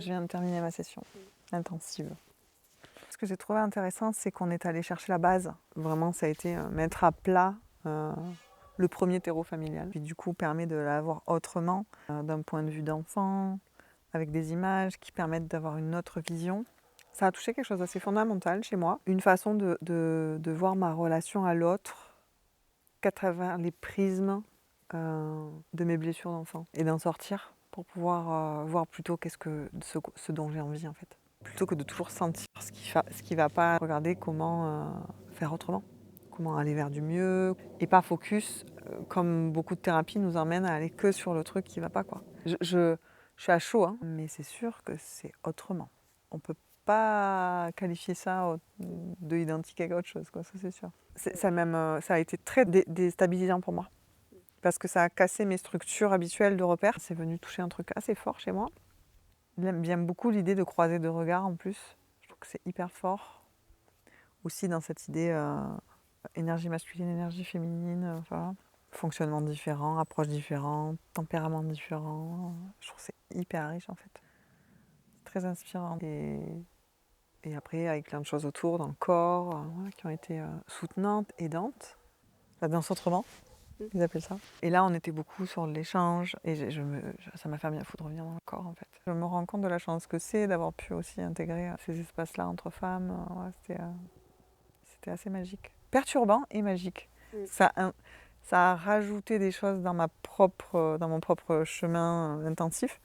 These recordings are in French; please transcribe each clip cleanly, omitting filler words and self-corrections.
viens de terminer ma session intensive. Ce que j'ai trouvé intéressant, c'est qu'on est allé chercher la base. Vraiment, ça a été mettre à plat le premier terreau familial. Puis du coup, permet de l'avoir autrement, d'un point de vue d'enfant, avec des images qui permettent d'avoir une autre vision. Ça a touché quelque chose d'assez fondamental chez moi. Une façon de voir ma relation à l'autre qu'à travers les prismes de mes blessures d'enfant. Et d'en sortir pour pouvoir voir plutôt ce dont j'ai envie en fait. Plutôt que de toujours sentir ce qui va pas, regarder comment faire autrement. Comment aller vers du mieux. Et pas focus, comme beaucoup de thérapies nous emmènent à aller que sur le truc qui va pas, quoi. Je suis à chaud, hein, mais c'est sûr que c'est autrement. On peut pas qualifier ça de identique à autre chose, quoi, ça c'est sûr. Ça a été très déstabilisant pour moi. Parce que ça a cassé mes structures habituelles de repères. C'est venu toucher un truc assez fort chez moi. J'aime beaucoup l'idée de croiser deux regards en plus. Je trouve que c'est hyper fort. Aussi dans cette idée énergie masculine, énergie féminine, voilà. Fonctionnement différent, approche différente, tempérament différent. Je trouve que c'est hyper riche en fait. Très inspirant. Et après, avec plein de choses autour, dans le corps, voilà, qui ont été soutenantes, aidantes. La danse autrement, ils appellent ça. Et là, on était beaucoup sur l'échange. Et ça m'a fait bien fou de revenir dans le corps en fait. Je me rends compte de la chance que c'est d'avoir pu aussi intégrer ces espaces-là entre femmes. Ouais, c'était assez magique. Perturbant et magique. Ça a rajouté des choses dans mon propre chemin intensif.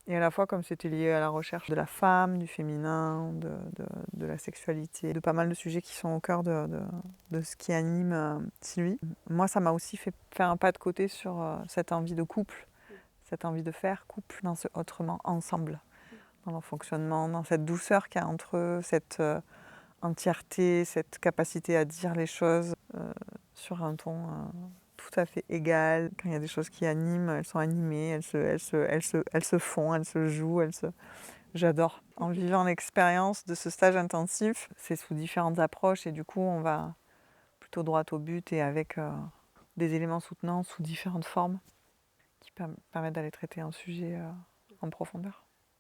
Et à la fois, comme c'était lié à la recherche de la femme, du féminin, de la sexualité, de pas mal de sujets qui sont au cœur de ce qui anime Sylvie. Moi, ça m'a aussi fait faire un pas de côté sur cette envie de couple, cette envie de faire couple dans ce autrement, ensemble, dans leur fonctionnement, dans cette douceur qu'il y a entre eux, cette entièreté, cette capacité à dire les choses sur un ton tout à fait égal. Quand il y a des choses qui animent, elles sont animées, elles se font, elles se jouent. J'adore. En vivant l'expérience de ce stage intensif, c'est sous différentes approches et du coup on va plutôt droit au but et avec des éléments soutenants sous différentes formes qui permettent d'aller traiter un sujet en profondeur.